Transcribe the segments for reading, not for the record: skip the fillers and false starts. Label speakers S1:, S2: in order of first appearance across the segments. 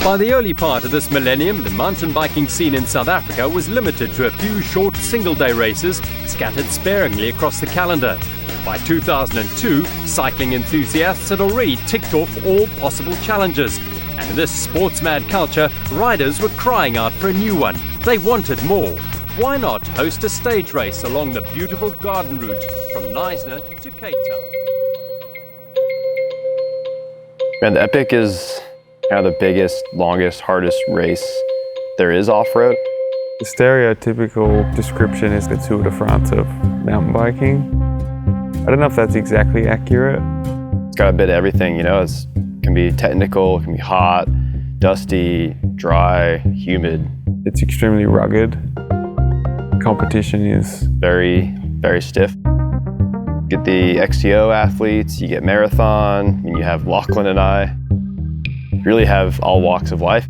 S1: By the early part of this millennium, the mountain biking scene in South Africa was limited to a few short single-day races scattered sparingly across the calendar. By 2002, cycling enthusiasts had already ticked off all possible challenges. And in this sports-mad culture, riders were crying out for a new one. They wanted more. Why not host a stage race along the beautiful garden route from Knysna to Cape Town?
S2: Man, the Epic is kind of the biggest, longest, hardest race there is off-road.
S3: The stereotypical description is the Tour de France of mountain biking. I don't know if that's exactly accurate.
S2: It's got a bit of everything, you know. It can be technical, it can be hot, dusty, dry, humid.
S3: It's extremely rugged. Competition is
S2: very, very stiff. You get the XTO athletes, you get marathon, and you have Lachlan and I. You really have all walks of life.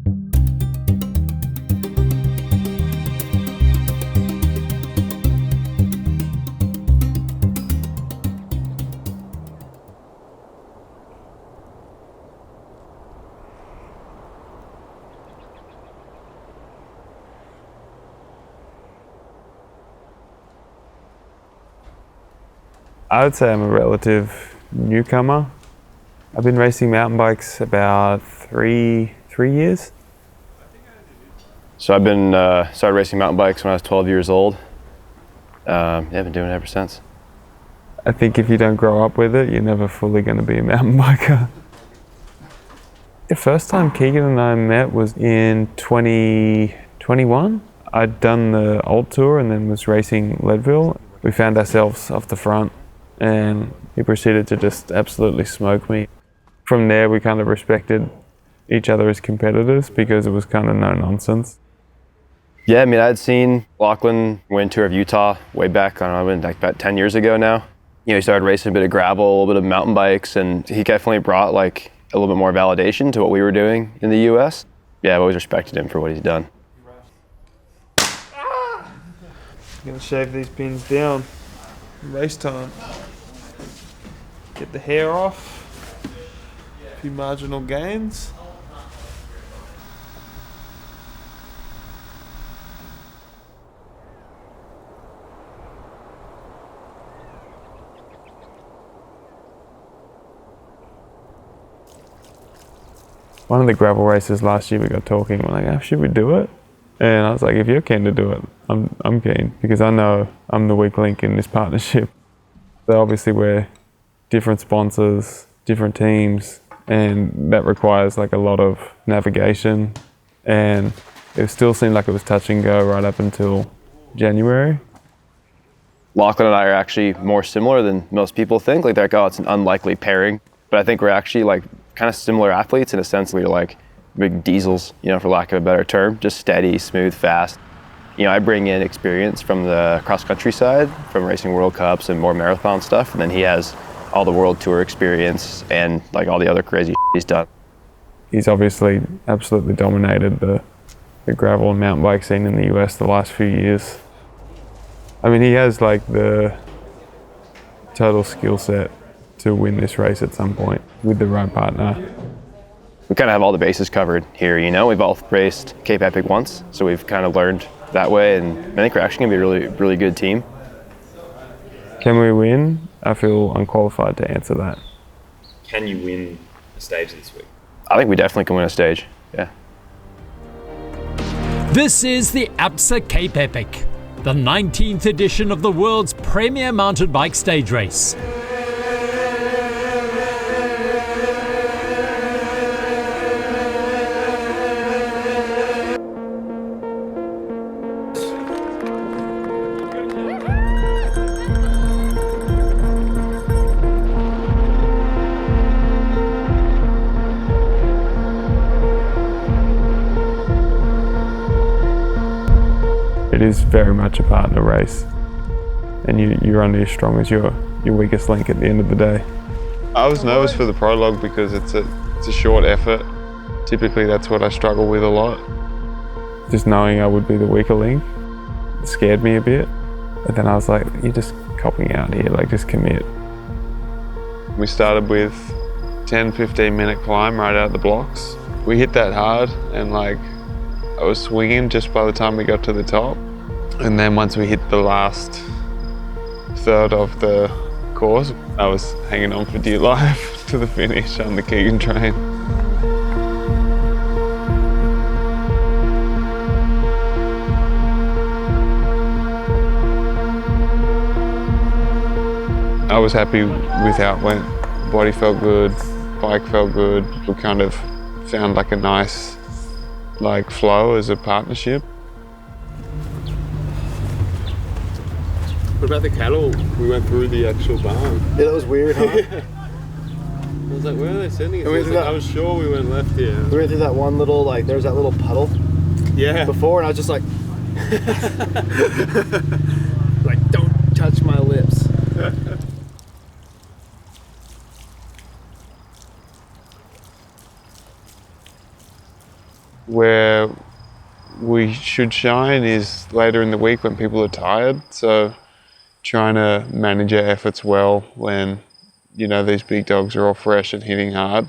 S3: I would say I'm a relative newcomer. I've been racing mountain bikes about three years.
S2: So I've been started racing mountain bikes when I was 12 years old. Yeah, I've been doing it ever since.
S3: I think if you don't grow up with it, you're never fully going to be a mountain biker. The first time Keegan and I met was in 2021. I'd done the WorldTour and then was racing Leadville. We found ourselves off the front and he proceeded to just absolutely smoke me. From there, we kind of respected each other as competitors because it was kind of no nonsense.
S2: Yeah, I mean, I'd seen Lachlan win Tour of Utah way back, I don't know, like about 10 years ago now. You know, he started racing a bit of gravel, a little bit of mountain bikes, and he definitely brought like a little bit more validation to what we were doing in the US. Yeah, I've always respected him for what he's done.
S4: I'm gonna shave these pins down. Race time. Get the hair off. A few marginal gains.
S3: One of the gravel races last year we got talking, we're like, oh, should we do it? And I was like, if you're keen to do it, I'm keen, because I know I'm the weak link in this partnership. So obviously we're different sponsors, different teams, and that requires like a lot of navigation. And it still seemed like it was touch and go right up until January.
S2: Lachlan and I are actually more similar than most people think. Like they're like, oh, it's an unlikely pairing. But I think we're actually like kind of similar athletes in a sense. We're like big diesels, you know, for lack of a better term, just steady, smooth, fast. You know, I bring in experience from the cross-country side, from racing World Cups and more marathon stuff, and then he has all the World Tour experience and like all the other crazy he's done.
S3: He's obviously absolutely dominated the gravel and mountain bike scene in the US the last few years. I mean, he has like the total skill set to win this race at some point with the right partner.
S2: We kind of have all the bases covered here, you know. We've both raced Cape Epic once, so we've kind of learned that way, and I think we're actually gonna be a really, really good team.
S3: Can we win? I feel unqualified to answer that.
S5: Can you win a stage this week?
S2: I think we definitely can win a stage, yeah.
S6: This is the APSA Cape Epic, the 19th edition of the world's premier mountain bike stage race.
S3: It is very much a partner race, and you're only as strong as your weakest link at the end of the day.
S7: I was nervous for the prologue because it's a short effort. Typically that's what I struggle with a lot.
S3: Just knowing I would be the weaker link scared me a bit, but then I was like, you're just copping out here, like just commit.
S7: We started with 10-15 minute climb right out of the blocks. We hit that hard and like I was swinging just by the time we got to the top. And then once we hit the last third of the course, I was hanging on for dear life to the finish on the Keegan train. I was happy with how it went. Body felt good, bike felt good. We kind of found like a nice flow as a partnership.
S8: What about the cattle? We went through the actual barn.
S9: Yeah, that was weird, huh?
S8: I was like, where are they sending us? I was sure we went left here.
S9: We went through that one little, there was that little puddle.
S8: Yeah.
S9: Before, and I was just like, like, don't touch my lips.
S7: Where we should shine is later in the week when people are tired. So trying to manage our efforts well when, these big dogs are all fresh and hitting hard.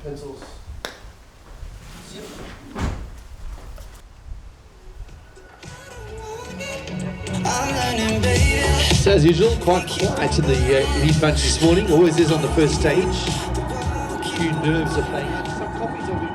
S9: Pencils.
S10: So as usual, quite quiet in the elite bunch this morning, always is on the first stage. A few nerves are playing. Some copies of it.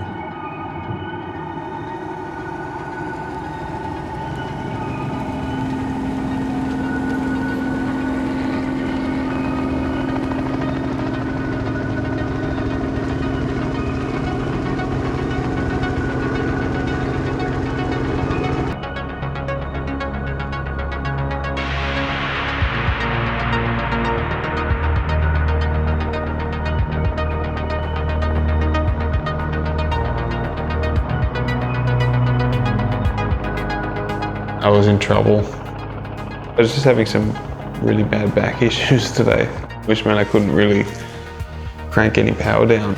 S7: I was in trouble. I was just having some really bad back issues today, which meant I couldn't really crank any power down.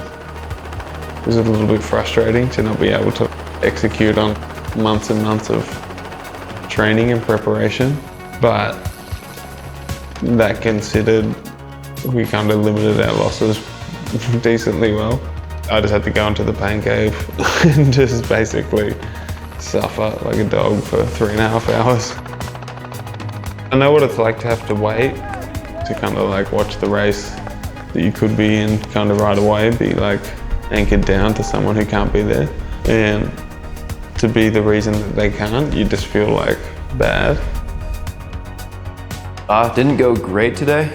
S7: It was a little bit frustrating to not be able to execute on months and months of training and preparation, but that considered, we kind of limited our losses decently well. I just had to go into the pain cave and just basically suffer like a dog for 3.5 hours. I know what it's like to have to wait to kind of watch the race that you could be in kind of right away, be anchored down to someone who can't be there. And to be the reason that they can't, you just feel bad.
S2: Didn't go great today.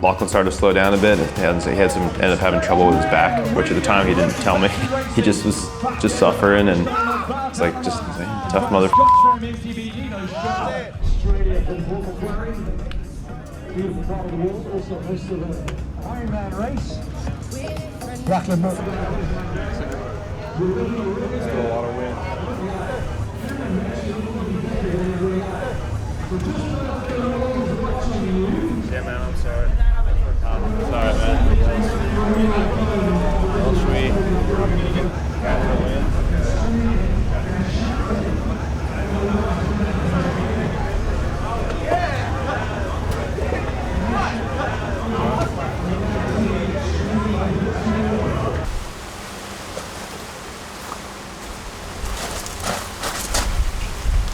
S2: Lachlan started to slow down a bit. He ended up having trouble with his back, which at the time he didn't tell me. He just was suffering, and it's just tough mother.
S10: Lachlan Morton.
S4: Still a lot of wind. Yeah, man, I'm sorry. Sorry, man. Well, should we catch the wind?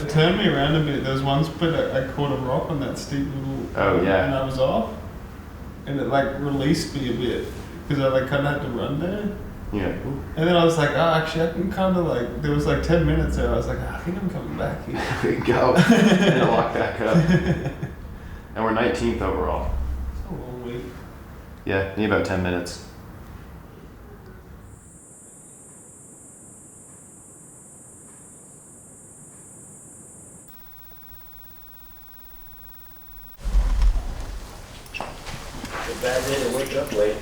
S4: It turned me around a bit. There was one split I caught a rock on that steep little.
S2: Oh yeah.
S4: And I was off, and it released me a bit because I kind of had to run there.
S2: Yeah.
S4: And then I was actually I can kind of there was 10 minutes there. I was I think I'm coming back here.
S2: There you go. And I lock back up. And we're 19th overall.
S4: It's a long week.
S2: Yeah, need about 10 minutes.
S5: Bad day to wake up late.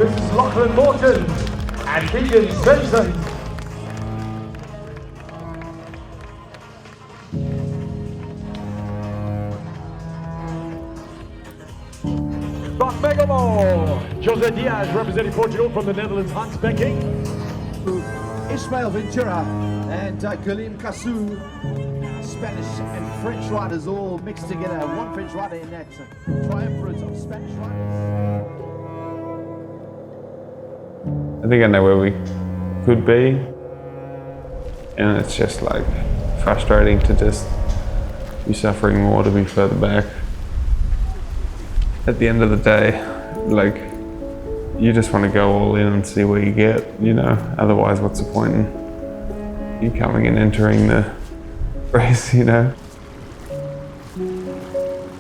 S11: versus Lachlan Morton and Keegan Swenson. Rock Megamore, Jose Diaz representing Portugal from the Netherlands, Hans Becking.
S10: Ismael Ventura and Guillaume Cassou, Spanish and French riders all mixed together. One French rider in that triumvirate of Spanish riders.
S7: I think I know where we could be, and it's just like frustrating to just be suffering more to be further back. At the end of the day, like, you just want to go all in and see where you get, you know, otherwise what's the point in you coming and entering the race, you know?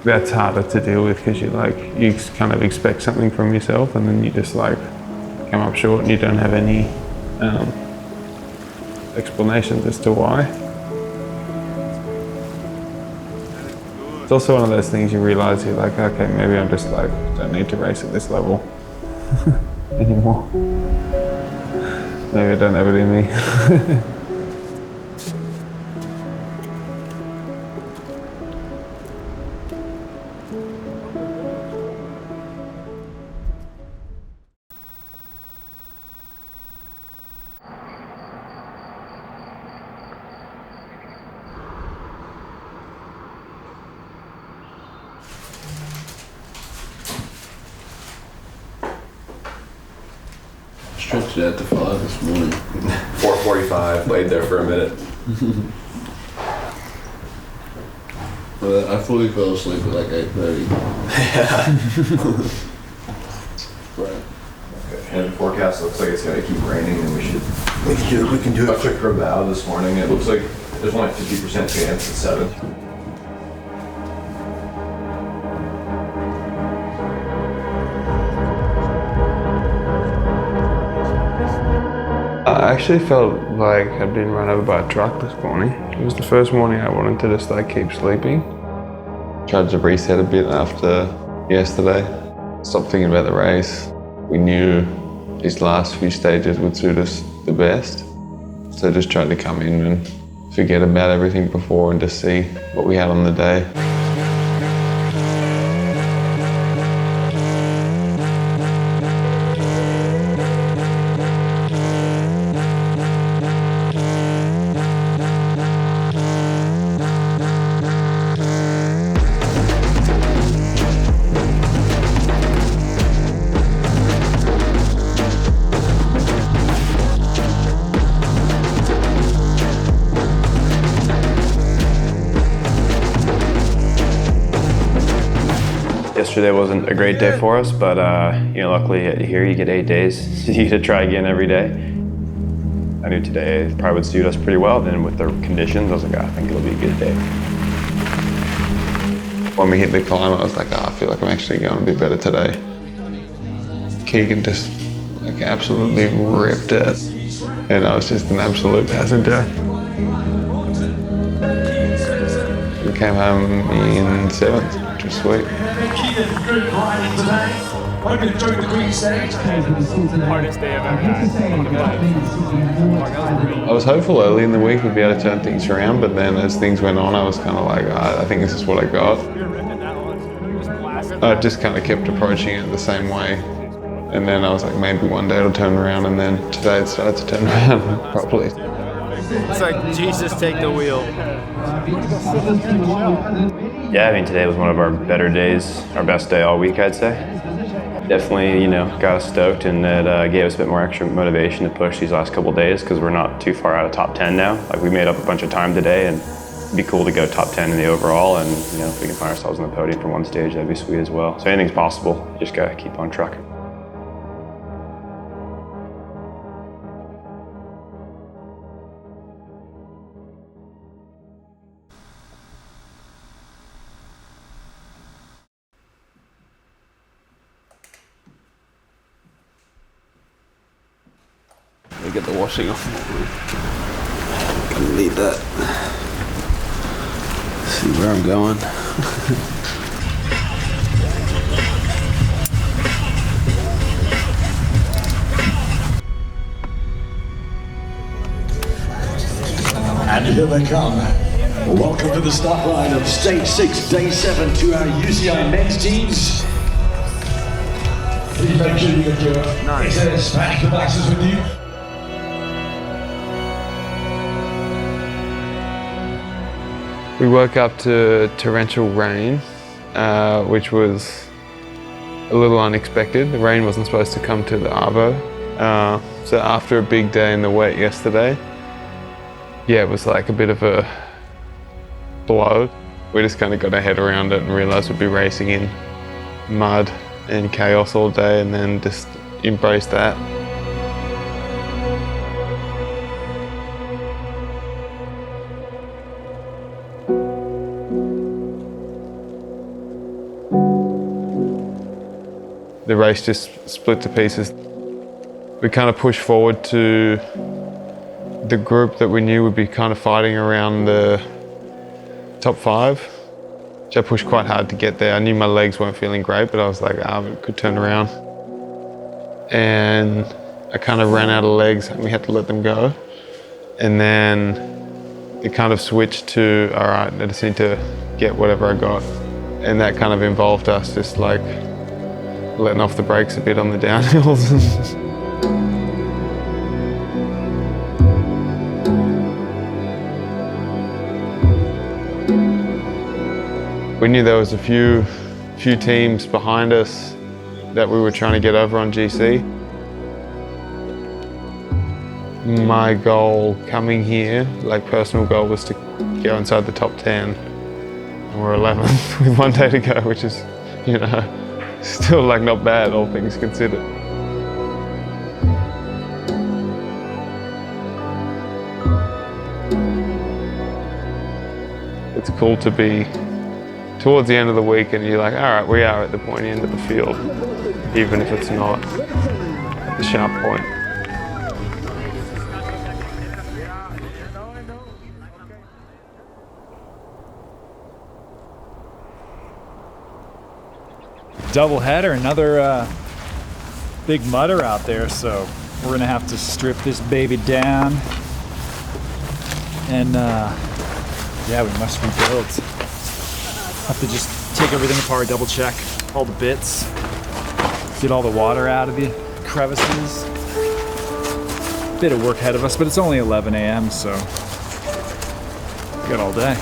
S7: That's harder to deal with because you kind of expect something from yourself and then you just like come up short and you don't have any explanations as to why. It's also one of those things you realize you're like, okay, maybe I'm just like, don't need to race at this level anymore. Maybe I don't have it in me.
S8: Stretched it out to 5 this morning.
S5: 4:45, laid there for a minute.
S8: But I fully fell asleep at like 8:30.
S5: Right. Okay. And the forecast looks like it's going to keep raining, and we can do a quick rebound this morning. It looks like there's only 50% chance at 7.
S7: I actually felt like I'd been run over by a truck this morning. It was the first morning I wanted to just like keep sleeping. Tried to reset a bit after yesterday. Stopped thinking about the race. We knew these last few stages would suit us the best. So just tried to come in and forget about everything before and just see what we had on the day.
S2: Yesterday wasn't a great day for us, but luckily here you get 8 days. You get to try again every day. I knew today probably would suit us pretty well. Then with the conditions, I was like, I think it'll be a good day.
S7: When we hit the climb, I was like, I feel like I'm actually going to be better today. Keegan just like absolutely ripped it, and I was just an absolute passenger. We came home in 7th, which was sweet.
S11: Good riding today. Hope you enjoyed the green stage.
S3: Hardest day I've ever had.
S7: I was hopeful early in the week we'd be able to turn things around, but then as things went on, I was kind of like, I think this is what I got. I just kind of kept approaching it the same way. And then I was like, maybe one day it'll turn around, and then today it started to turn around properly.
S9: It's like, Jesus, take the wheel.
S2: Yeah, I mean, today was one of our better days, our best day all week, I'd say. Definitely, got us stoked, and it gave us a bit more extra motivation to push these last couple of days because we're not too far out of top 10 now. Like, we made up a bunch of time today, and it'd be cool to go top 10 in the overall, and if we can find ourselves on the podium for one stage, that'd be sweet as well. So anything's possible, just gotta keep on trucking.
S8: Get the washing off. Gonna need that. See where I'm going.
S11: here they come. Welcome to the start line of Stage 6, Day 7 to our UCI men's teams. Please make sure you get your Spanish devices with you.
S3: We woke up to torrential rain, which was a little unexpected. The rain wasn't supposed to come to the Arvo. So after a big day in the wet yesterday, yeah, it was like a bit of a blow. We just kind of got our head around it and realized we'd be racing in mud and chaos all day, and then just embraced that. The race just split to pieces. We kind of pushed forward to the group that we knew would be kind of fighting around the top 5, which I pushed quite hard to get there. I knew my legs weren't feeling great, but I was like, it could turn around. And I kind of ran out of legs and we had to let them go. And then it kind of switched to, all right, I just need to get whatever I got. And that kind of involved us just like letting off the brakes a bit on the downhills. We knew there was a few teams behind us that we were trying to get over on GC. My goal coming here, like personal goal, was to go inside the top 10. And we're 11th with 1 day to go, which is, you know, still like not bad, all things considered. It's cool to be towards the end of the week and you're like, all right, we are at the pointy end of the field, even if it's not at the sharp point.
S12: Double header, another big mudder out there, so we're gonna have to strip this baby down and yeah, we must rebuild. Have to just take everything apart, double check all the bits, get all the water out of the crevices. Bit of work ahead of us, but it's only 11 a.m. so we got all day.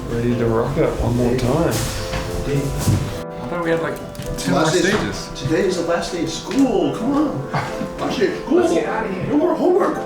S4: Ready to rock it one more time.
S12: I thought we had like 2 more stages.
S10: Today is the last day of school. Come on. Last day of school. Let's get out of here. No more homework.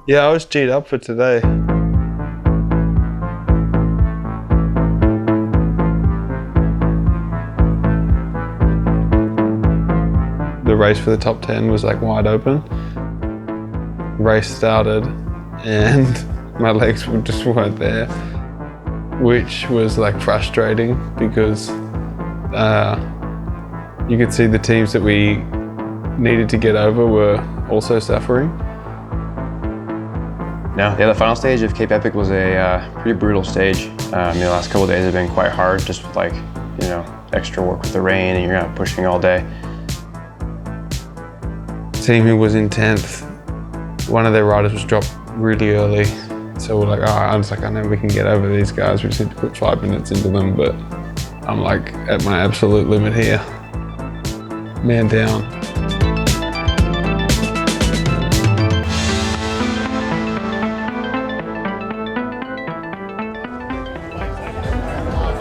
S7: Yeah, I was G'd up for today. The race for the top 10 was like wide open. Race started and my legs just weren't there, which was like frustrating because you could see the teams that we needed to get over were also suffering.
S2: No, yeah, the final stage of Cape Epic was a pretty brutal stage. The last couple of days have been quite hard, just with like, you know, extra work with the rain and you're kind of pushing all day.
S7: The team who was in 10th, one of their riders was dropped really early. So we're like, all right, I know we can get over these guys. We just need to put 5 minutes into them, but I'm like at my absolute limit here. Man down.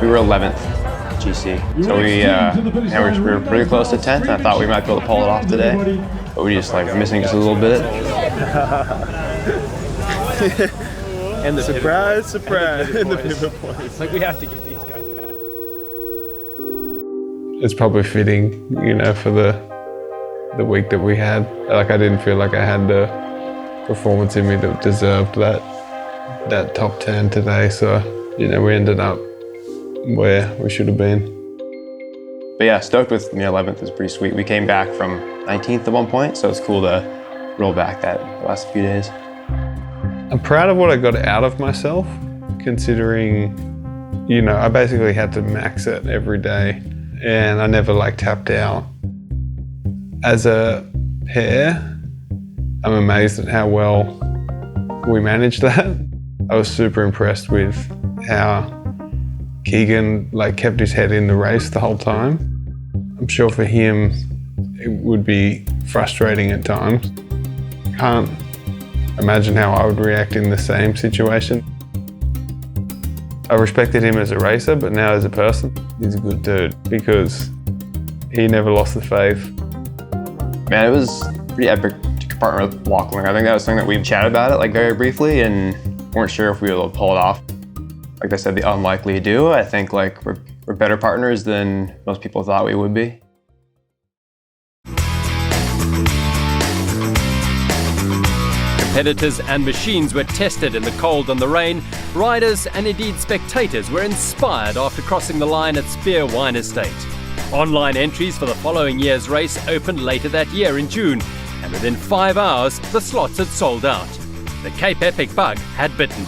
S2: We were 11th, GC. So we were pretty close to 10th. I thought we might be able to pull it off today, but we just missing just a little bit.
S8: And the
S9: surprise, surprise,
S8: and the pivot points.
S9: We have to get these guys back.
S7: It's probably fitting, for the week that we had. I didn't feel like I had the performance in me that deserved that top 10 today. So, we ended up where we should have been.
S2: But yeah, stoked with 11th is pretty sweet. We came back from 19th at one point, so it's cool to roll back that the last few days.
S7: I'm proud of what I got out of myself, considering, I basically had to max it every day and I never tapped out. As a pair, I'm amazed at how well we managed that. I was super impressed with how Keegan kept his head in the race the whole time. I'm sure for him it would be frustrating at times. Can't imagine how I would react in the same situation. I respected him as a racer, but now as a person, he's a good dude because he never lost the faith.
S2: Man, it was pretty epic to partner with Lachlan. I think that was something that we chatted about it very briefly and weren't sure if we were able to pull it off. Like I said, the unlikely to do. I think we're better partners than most people thought we would be.
S1: Competitors and machines were tested in the cold and the rain. Riders and indeed spectators were inspired after crossing the line at Spear Wine Estate. Online entries for the following year's race opened later that year in June, and within 5 hours the slots had sold out. The Cape Epic bug had bitten.